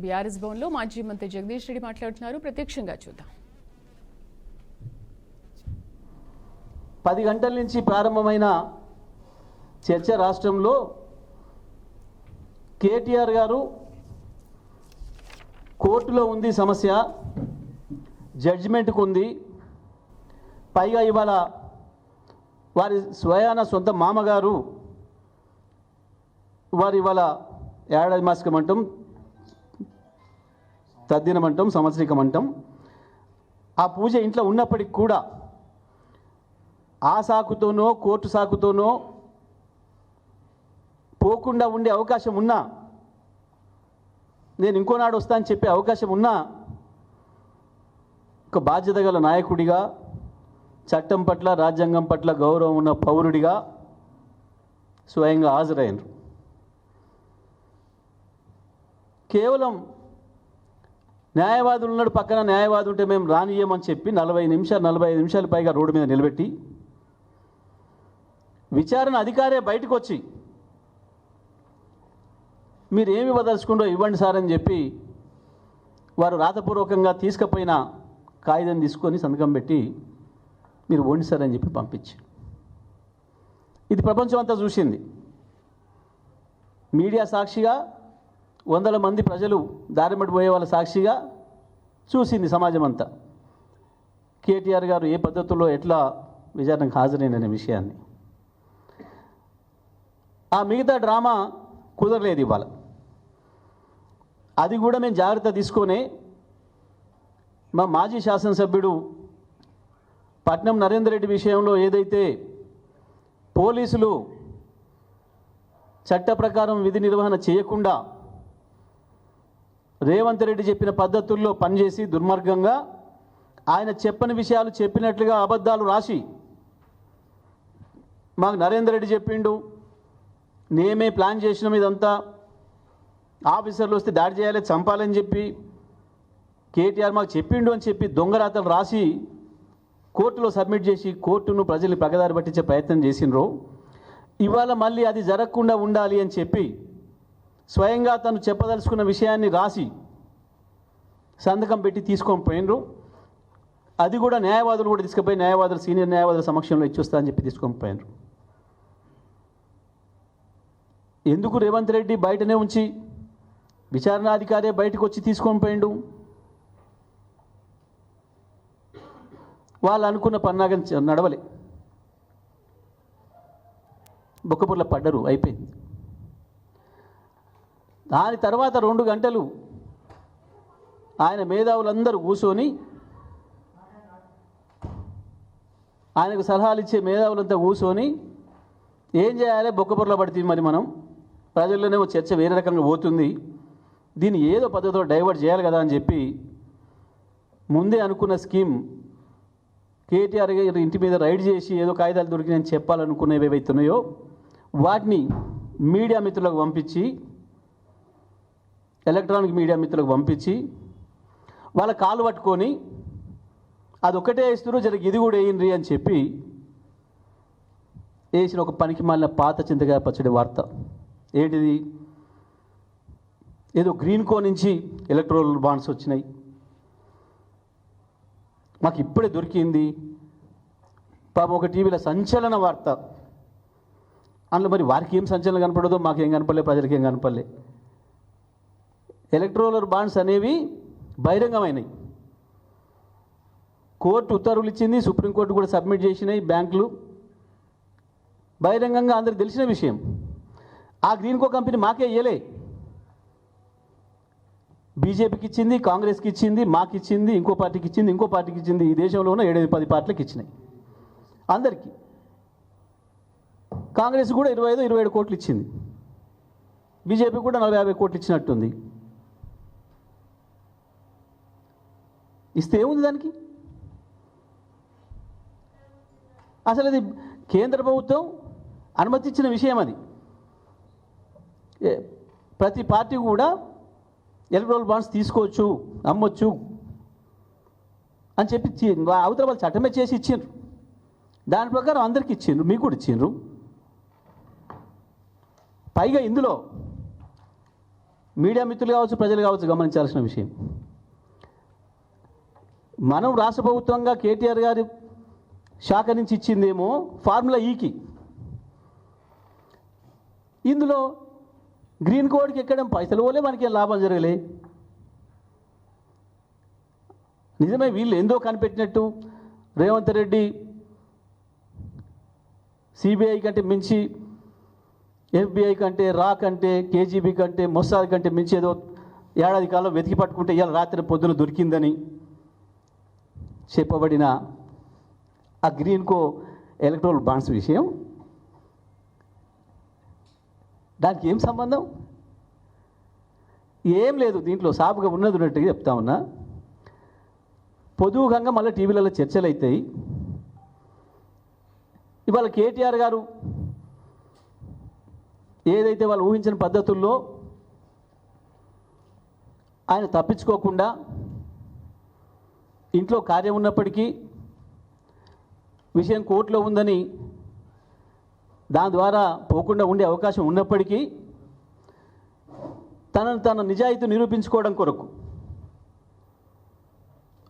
BRS భవన్లో మాజీ మంత్రి జగదీష్ రెడ్డి మాట్లాడుతున్నారు. ప్రత్యక్షంగా చూద్దాం. 10 గంటల నుంచి ప్రారంభమైన చర్చ రాష్ట్రంలో కేటీఆర్ గారు కోర్టులో ఉంది సమస్య, జడ్జిమెంట్కు ఉంది, పైగా ఇవాళ వారి స్వయాన సొంత మామగారు వారు ఇవాళ ఏడాది మాసికమంటాం, తద్దినమంటాం, సంవత్సరికమంటాం, ఆ పూజ ఇంట్లో ఉన్నప్పటికి కూడా ఆ సాకుతోనో కోర్టు సాకుతోనో పోకుండా ఉండే అవకాశం ఉన్నా, నేను ఇంకోనాడు వస్తా అని చెప్పే అవకాశం ఉన్నా, ఒక బాధ్యత గల నాయకుడిగా, చట్టం పట్ల రాజ్యాంగం పట్ల గౌరవం ఉన్న పౌరుడిగా స్వయంగా హాజరైనరు. కేవలం న్యాయవాదులు ఉన్నాడు, పక్కన న్యాయవాది ఉంటే మేము రానియమని చెప్పి 45 నిమిషాలు పైగా రోడ్డు మీద నిలబెట్టి విచారణ అధికారే బయటకు వచ్చి మీరు ఏమి ఇవ్వదలుచుకుంటో ఇవ్వండి సార్ అని చెప్పి వారు రాతపూర్వకంగా తీసుకుపోయిన కాగితం తీసుకొని సంతకం పెట్టి మీరు వండి సార్ అని చెప్పి పంపించి, ఇది ప్రపంచం అంతా చూసింది. మీడియా సాక్షిగా, వందల మంది ప్రజలు దారిమటి పోయే వాళ్ళ సాక్షిగా చూసింది సమాజం అంతా కేటీఆర్ గారు ఏ పద్ధతుల్లో ఎట్లా విచారణకు హాజరైన విషయాన్ని. ఆ మిగతా డ్రామా కుదరలేదు ఇవాళ. అది కూడా మేము జాగ్రత్త తీసుకొని మా మాజీ శాసనసభ్యుడు పట్నం నరేందర్ రెడ్డి విషయంలో ఏదైతే పోలీసులు చట్ట ప్రకారం విధి నిర్వహణ చేయకుండా రేవంత్ రెడ్డి చెప్పిన పద్ధతుల్లో పనిచేసి దుర్మార్గంగా ఆయన చెప్పని విషయాలు చెప్పినట్లుగా అబద్ధాలు రాసి మాకు నరేందర్ రెడ్డి చెప్పిండు, నేమే ప్లాన్ చేసినాం, ఇదంతా ఆఫీసర్లు వస్తే దాడి చేయాలి, చంపాలని చెప్పి కేటీఆర్ మాకు చెప్పిండు అని చెప్పి దొంగరాతలు రాసి కోర్టులో సబ్మిట్ చేసి కోర్టును ప్రజల్ని పగదారి పట్టించే ప్రయత్నం చేసినరు. ఇవాళ మళ్ళీ అది జరగకుండా ఉండాలి అని చెప్పి స్వయంగా తను చెప్పదలుచుకున్న విషయాన్ని రాసి సంతకం పెట్టి తీసుకొని పోయినరు. అది కూడా న్యాయవాదులు కూడా తీసుకుపోయి న్యాయవాదులు సీనియర్ న్యాయవాదుల సమక్షంలో ఇచ్చొస్తా అని చెప్పి తీసుకొని పోయినరు. ఎందుకు రేవంత్ రెడ్డి బయటనే ఉంచి విచారణాధికారే బయటకు వచ్చి తీసుకొని పోయిండు? వాళ్ళు అనుకున్న పన్నాగం నడవలే, బొక్కపుర్ల పడ్డరు, అయిపోయింది. దాని తర్వాత 2 గంటలు ఆయన మేధావులందరూ కూర్చొని, ఆయనకు సలహాలు ఇచ్చే మేధావులంతా కూర్చొని ఏం చేయాలి, బొక్కపుర్ల పడుతుంది, మరి మనం ప్రజల్లోనే చర్చ వేరే రకంగా పోతుంది, దీన్ని ఏదో పద్ధతిలో డైవర్ట్ చేయాలి కదా అని చెప్పి ముందే అనుకున్న స్కీమ్ కేటీఆర్ గారి ఇంటి మీద రైడ్ చేసి ఏదో కాగితాలు దొరికినాయని చెప్పాలనుకునేవి ఏవైతున్నాయో వాటిని మీడియా మిత్రులకు పంపించి, ఎలక్ట్రానిక్ మీడియా మిత్రులకు పంపించి వాళ్ళ కాలు పట్టుకొని అదొక్కటే వేస్తున్నారు, జర ఇది కూడా వేయండి అని చెప్పి వేసిన ఒక పనికి మాలిన పాత చింతకాయ పచ్చడి వార్త. ఏంటిది? ఏదో గ్రీన్ కో నుంచి ఎలక్ట్రల్ బాండ్స్ వచ్చినాయి, మాకు ఇప్పుడే దొరికింది. పాపం ఒక టీవీలో సంచలన వార్త. అందులో మరి వారికి ఏం సంచలనం కనపడదో మాకేం కనపడలే, ప్రజలకి ఏం కనపడలే. ఎలక్ట్రల్ బాండ్స్ అనేవి బహిరంగమైనవి, కోర్టు ఉత్తర్వులు ఇచ్చింది, సుప్రీంకోర్టు కూడా సబ్మిట్ చేసినాయి, బ్యాంకులు బహిరంగంగా అందరికి తెలిసిన విషయం. ఆ గ్రీన్ కో కంపెనీ మాకే ఇయ్యలే, బీజేపీకి ఇచ్చింది, కాంగ్రెస్కి ఇచ్చింది, మాకు ఇచ్చింది, ఇంకో పార్టీకి ఇచ్చింది, ఇంకో పార్టీకి ఇచ్చింది. ఈ దేశంలో ఉన్న 7-10 పార్టీలకు ఇచ్చినాయి అందరికీ. కాంగ్రెస్ కూడా 25-27 కోట్లు ఇచ్చింది, బీజేపీ కూడా 40-50 కోట్లు ఇచ్చినట్టుంది. ఇస్తే ఏముంది దానికి? అసలు అది కేంద్ర ప్రభుత్వం అనుమతి ఇచ్చిన విషయం. అది ప్రతి పార్టీ కూడా ఎలక్ట్రల్ బాండ్స్ తీసుకోవచ్చు, అమ్మొచ్చు అని చెప్పి అవతల వాళ్ళు చట్టమే చేసి ఇచ్చిండ్రు. దాని ప్రకారం అందరికీ ఇచ్చిండ్రు, మీకు కూడా ఇచ్చిండ్రు. పైగా ఇందులో మీడియా మిత్రులు కావచ్చు, ప్రజలు కావచ్చు గమనించాల్సిన విషయం. మనం రాష్ట్ర ప్రభుత్వంగా కేటీఆర్ గారి శాఖ నుంచి ఇచ్చిందేమో ఫార్ములా ఈకి. ఇందులో గ్రీన్ కోడ్కి ఎక్కడం పైసలు పోలే, మనకి ఏం లాభం జరగలే. నిజమే, వీళ్ళు ఏందో కనిపెట్టినట్టు రేవంత్ రెడ్డి సిబిఐ కంటే మించి, ఎఫ్బిఐ కంటే, రా కంటే, కేజీబీ కంటే, మొస్సాద్ కంటే మించి ఏదో ఏడాది కాలం వెతికి పట్టుకుంటే ఇవాళ రాత్రి పొద్దున దొరికిందని చెప్పబడిన ఆ గ్రీన్కో ఎలక్ట్రల్ బాండ్స్ విషయం, దానికి ఏం సంబంధం? ఏం లేదు. దీంట్లో సాపుగా ఉన్నది ఉన్నట్టుగా చెప్తా ఉన్నా. పొదువుగా మళ్ళీ టీవీలలో చర్చలు అవుతాయి. ఇవాళ కేటీఆర్ గారు ఏదైతే వాళ్ళు ఊహించిన పద్ధతుల్లో ఆయన తప్పించుకోకుండా ఇంట్లో కార్యం ఉన్నప్పటికీ విషయం కోర్టులో ఉందని దాని ద్వారా పోకుండా ఉండే అవకాశం ఉన్నప్పటికీ తన నిజాయితీ నిరూపించుకోవడం కొరకు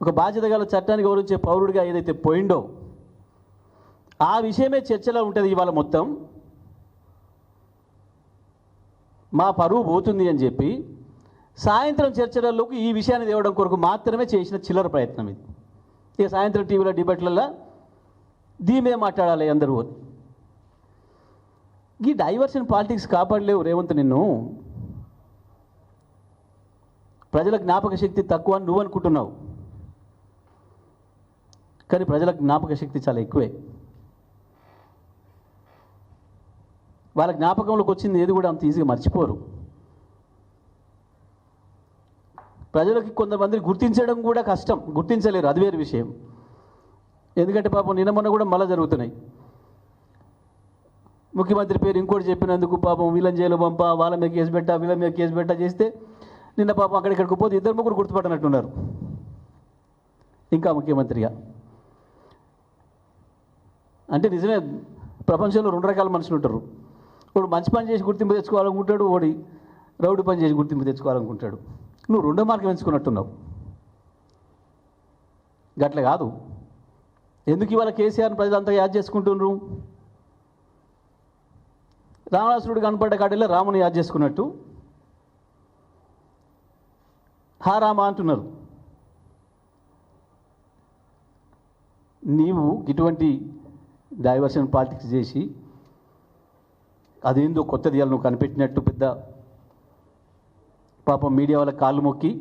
ఒక బాధ్యత గల చట్టాన్ని గౌరవించే పౌరుడిగా ఏదైతే పోయిండో ఆ విషయమే చర్చలో ఉంటుంది. ఇవాళ మొత్తం మా పరువు పోతుంది అని చెప్పి సాయంత్రం చర్చలలోకి ఈ విషయాన్ని తేవడం కొరకు మాత్రమే చేసిన చిల్లర ప్రయత్నం ఇది. ఇక సాయంత్రం టీవీలో డిబేట్లలో దీని మీద మాట్లాడాలి అందరూ. ఈ డైవర్షన్ పాలిటిక్స్ కాపాడలేవు రేవంత్ నిన్ను. ప్రజల జ్ఞాపక శక్తి తక్కువ అని నువ్వు అనుకుంటున్నావు, కానీ ప్రజల జ్ఞాపక శక్తి చాలా ఎక్కువే. వాళ్ళ జ్ఞాపకంలోకి వచ్చింది ఏది కూడా అంత ఈజీగా మర్చిపోరు. ప్రజలకి కొంతమందిని గుర్తించడం కూడా కష్టం, గుర్తించలేరు, అది వేరే విషయం. ఎందుకంటే పాపం నిన్న మొన్న కూడా మళ్ళీ జరుగుతున్నాయి. ముఖ్యమంత్రి పేరు ఇంకోటి చెప్పినందుకు పాపం వీళ్ళని జైలు పంప, వాళ్ళ మీద కేసు పెట్టా, వీళ్ళ మీద కేసు పెట్టా చేస్తే నిన్న పాపం అక్కడిక్కడికి పోతే 2-3 గుర్తుపట్టనట్టున్నారు ఇంకా ముఖ్యమంత్రిగా. అంటే నిజమే, ప్రపంచంలో 2 రకాల మనుషులు ఉంటారు. వాడు మంచి పని చేసి గుర్తింపు తెచ్చుకోవాలనుకుంటాడు, వాడి రౌడీ పని చేసి గుర్తింపు తెచ్చుకోవాలనుకుంటాడు. నువ్వు 2వ మార్గం ఎంచుకున్నట్టున్నావు. గట్ల కాదు. ఎందుకు ఇవాళ కేసీఆర్ని ప్రజలంతా యాద్ చేసుకుంటున్నారు? రావణాసురుడు కనపడ్డ కాడిలో రాముని యాద్ చేసుకున్నట్టు హా రామ అంటున్నారు. నీవు ఇటువంటి డైవర్షన్ పాలిటిక్స్ చేసి అదేందో కొత్తది ఇవాళ నువ్వు కనిపెట్టినట్టు పెద్ద పాపం మీడియా వాళ్ళ కాళ్ళు మొక్కి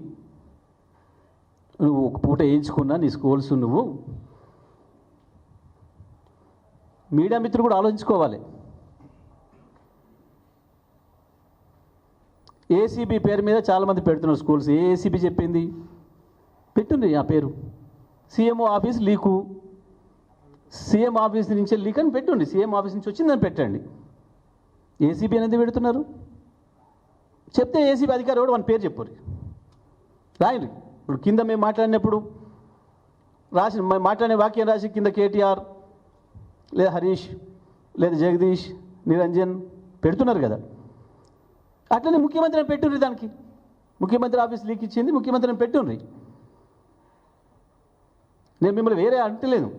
నువ్వు ఒక పూట వేయించుకున్నా నీ స్కూల్స్. నువ్వు మీడియా మిత్రులు కూడా ఆలోచించుకోవాలి. ఏసీబీ పేరు మీద చాలామంది పెడుతున్నారు స్కూల్స్. ఏ ఏసీబీ చెప్పింది? పెట్టుంది ఆ పేరు. CMO office leak, CM office నుంచే లీక్ అని పెట్టుండి. సీఎం ఆఫీస్ నుంచి వచ్చిందని పెట్టండి. ఏసీబీ అనేది పెడుతున్నారు. చెప్తే ఏసీబీ అధికారి కూడా మన పేరు చెప్పరు, రాయండి. ఇప్పుడు కింద మేము మాట్లాడినప్పుడు మాట్లాడే వాక్యం రాసి కింద కేటీఆర్ లేదా హరీష్ లేదా జగదీష్, నిరంజన్ పెడుతున్నారు కదా. అట్లనే ముఖ్యమంత్రిని పెట్టుండ్రి. దానికి ముఖ్యమంత్రి ఆఫీస్ లీక్ ఇచ్చింది, ముఖ్యమంత్రిని పెట్టుండ్రి. నేను మిమ్మల్ని వేరే అంటలేదు.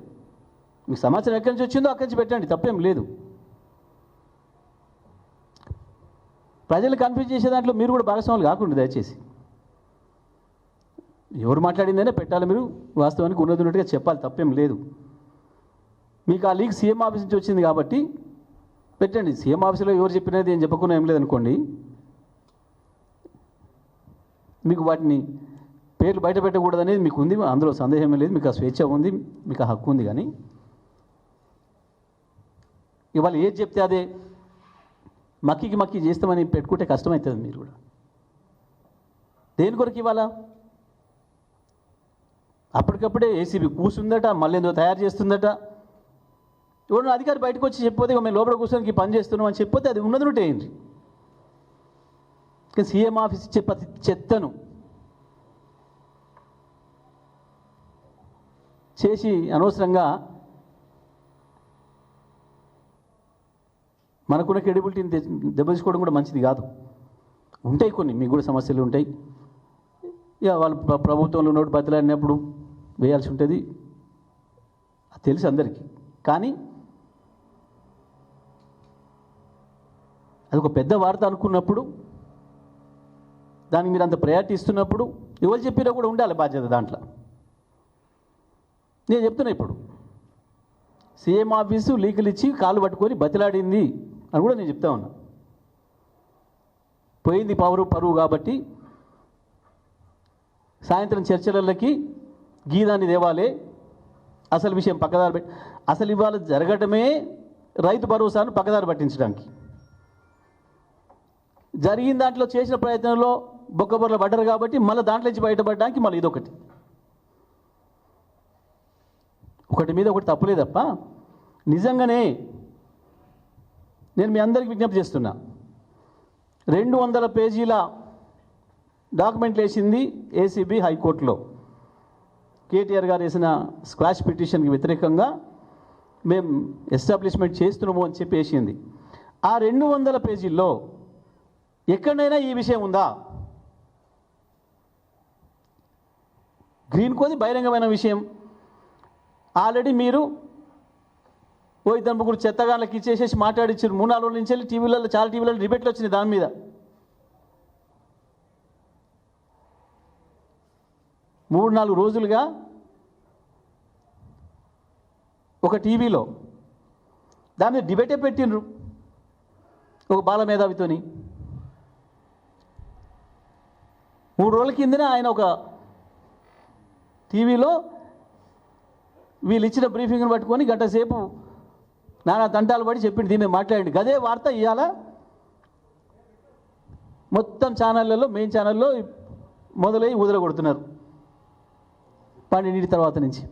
మీకు సమాచారం ఎక్కడి నుంచి వచ్చిందో అక్కడి నుంచి పెట్టండి, తప్పేం లేదు. ప్రజలు కన్ఫ్యూజ్ చేసే దాంట్లో మీరు కూడా భాగస్వాములు కాకుండా దయచేసి. ఎవరు మాట్లాడిందనే పెట్టాలి, మీరు వాస్తవానికి ఉన్నట్టుగా చెప్పాలి, తప్పేం లేదు. మీకు ఆ లీక్ సీఎం ఆఫీస్ నుంచి వచ్చింది కాబట్టి పెట్టండి. సీఎం ఆఫీసులో ఎవరు చెప్పినది ఏం చెప్పకుండా ఏం లేదనుకోండి, మీకు వాటిని పేర్లు బయట పెట్టకూడదు అనేది మీకు ఉంది, అందులో సందేహమే లేదు. మీకు ఆ స్వేచ్ఛ ఉంది, మీకు ఆ హక్కు ఉంది. కానీ ఇవాళ ఏది చెప్తే అదే మక్కి చేస్తామని పెట్టుకుంటే కష్టమవుతుంది. మీరు కూడా దేని కొరకు ఇవాళ అప్పటికప్పుడే ఏసీబీ కూర్చుందట, మళ్ళీ ఏందో తయారు చేస్తుందట. ఎవరు అధికారి బయటకు వచ్చి చెప్పితే మేము లోపల కూర్చొని పని చేస్తున్నాం అని చెప్పితే అది ఉన్నది ఉంటే ఏంటి. కానీ సీఎం ఆఫీస్ ఇచ్చే ప్రతి చెత్తను చేసి అనవసరంగా మనకున్న క్రెడిబిలిటీని దెబ్బతీసుకోవడం కూడా మంచిది కాదు. ఉంటాయి కొన్ని, మీకు కూడా సమస్యలు ఉంటాయి. ఇక వాళ్ళు ప్రభుత్వంలో నోటు బతిలాడినప్పుడు వేయాల్సి ఉంటుంది, అది తెలుసు అందరికీ. కానీ అది ఒక పెద్ద వార్త అనుకున్నప్పుడు, దానికి మీరు అంత ప్రయారిటీ ఇస్తున్నప్పుడు ఎవరు చెప్పినా కూడా ఉండాలి బాధ్యత దాంట్లో. నేను చెప్తున్నా, ఇప్పుడు సీఎం ఆఫీసు లీకులు ఇచ్చి కాలు పట్టుకొని బతిలాడింది అని కూడా నేను చెప్తా ఉన్నా. పోయింది పరువు కాబట్టి సాయంత్రం చర్చలకి గీదాన్ని దేవాలే, అసలు విషయం పక్కదారి పెట్టి, అసలు ఇవాళ జరగటమే రైతు భరోసాను పక్కదారి పట్టించడానికి. జరిగిన దాంట్లో చేసిన ప్రయత్నంలో బొక్కబొర్ల పడ్డారు కాబట్టి మళ్ళీ దాంట్లో నుంచి బయటపడడానికి మళ్ళీ ఇదొకటి, ఒకటి మీద ఒకటి తప్పులే తప్ప. నిజంగానే నేను మీ అందరికీ విజ్ఞప్తి చేస్తున్నా, 200 పేజీల డాక్యుమెంట్లు వేసింది ఏసీబీ హైకోర్టులో. కేటీఆర్ గారు వేసిన స్క్వాష్ పిటిషన్కి వ్యతిరేకంగా మేము ఎస్టాబ్లిష్మెంట్ చేస్తున్నాము అని చెప్పి వేసింది. ఆ 200 పేజీల్లో ఎక్కడైనా ఈ విషయం ఉందా? గ్రీన్ కోది బహిరంగమైన విషయం. ఆల్రెడీ మీరు ఇద్దరు ముగ్గురు చెత్తగాళ్ళకి ఇచ్చేసేసి మాట్లాడిచ్చారు. 3-4 రోజుల నుంచి వెళ్ళి టీవీలలో, చాలా టీవీలలో డిబేట్లు వచ్చినాయి దాని మీద. 3-4 రోజులుగా ఒక టీవీలో దాని మీద డిబేటే పెట్టిండ్రు ఒక బాల మేధావితోని. 3 రోజుల కిందనే ఆయన ఒక టీవీలో వీళ్ళు ఇచ్చిన బ్రీఫింగ్ని పట్టుకొని గంట సేపు నానా తంటాలు పడి చెప్పింది, దీన్ని మాట్లాడండి. గదే వార్త ఇవాళ మొత్తం ఛానళ్ళలో, మెయిన్ ఛానల్లో మొదలై ఊదర కొడుతున్నారు 12 తర్వాత నుంచి.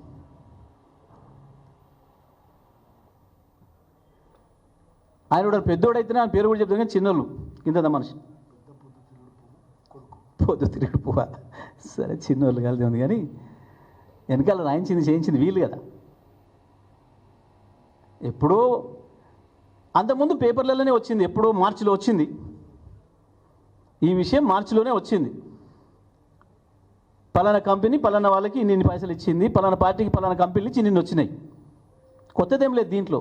ఆయన కూడా పెద్దోడైతేనే ఆయన పేరు కూడా చెప్తాను, కానీ చిన్నోళ్ళు ఇంత మనిషి పొద్దు తిరిగి పువ్వ. సరే చిన్నోళ్ళు కలిసి ఉంది, కానీ వెనకాల రాయించింది చేయించింది వీళ్ళు కదా. ఎప్పుడో అంతకుముందు పేపర్లలోనే వచ్చింది, ఎప్పుడో మార్చిలో వచ్చింది ఈ విషయం, మార్చిలోనే వచ్చింది. పలానా కంపెనీ పలానా వాళ్ళకి ఇన్ని పైసలు ఇచ్చింది, పలానా పార్టీకి పలానా కంపెనీలు ఇచ్చి నిన్ను వచ్చినాయి. కొత్తదేం లేదు దీంట్లో.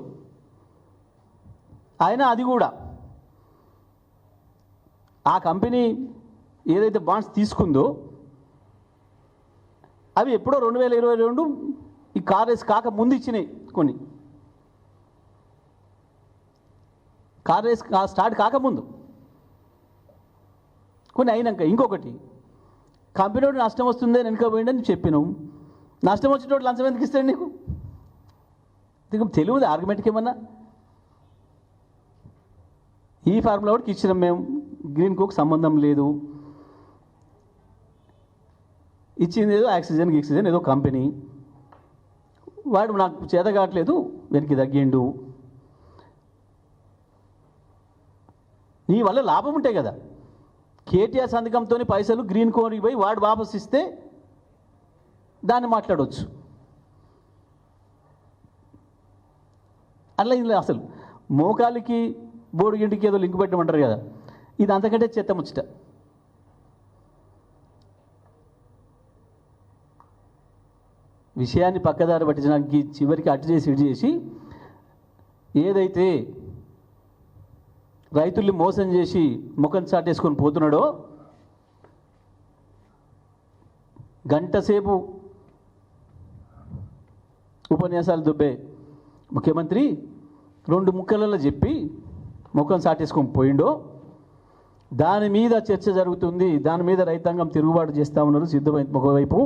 అయినా అది కూడా ఆ కంపెనీ ఏదైతే బాండ్స్ తీసుకుందో అవి ఎప్పుడో 2022 ఈ కార్ రేస్ కాక ముందు ఇచ్చినాయి కొన్ని. కార్ రేస్ స్టార్ట్ కాకముందు కొన్ని అయినాక. ఇంకొకటి, కంపెనీ నష్టం వస్తుంది అని వెనుక పోయిందని చెప్పినావు. నష్టం వచ్చేటోడు లంచం ఎందుకు ఇస్తాడు నీకు? తెలియదు ఆర్గ్యుమెంట్కి ఏమన్నా? ఈ ఫార్ములా వాడికి ఇచ్చినాం మేము, గ్రీన్ కోకి సంబంధం లేదు. ఇచ్చింది ఏదో ఆక్సిజన్ ఏదో కంపెనీ, వాడు నాకు చేత కావట్లేదు వెనక్కి తగ్గిండు. నీ వల్ల లాభం ఉంటాయి కదా. కేటీఆర్ సంతకంతో పైసలు గ్రీన్ కోకి పోయి వాడు వాపస్ ఇస్తే దాన్ని మాట్లాడవచ్చు. అట్లా ఇలా అసలు మోకాలికి బోడిగింటికి ఏదో లింక్ పెట్టమంటారు కదా, ఇది అంతకంటే చెత్త ముచ్చట. విషయాన్ని పక్కదారి పట్టించడానికి చివరికి అటు చేసి ఇటు చేసి ఏదైతే రైతుల్ని మోసం చేసి ముఖం చాటేసుకొని పోతున్నాడో, గంట సేపు ఉపన్యాసాలు దుబ్బే ముఖ్యమంత్రి 2 ముక్కలలో చెప్పి ముఖం చాటేసుకొని పోయిండో, దాని మీద చర్చ జరుగుతుంది. దాని మీద రైతాంగం తిరుగుబాటు చేస్తూ ఉన్నారు సిద్ధమైన ఒకవైపు.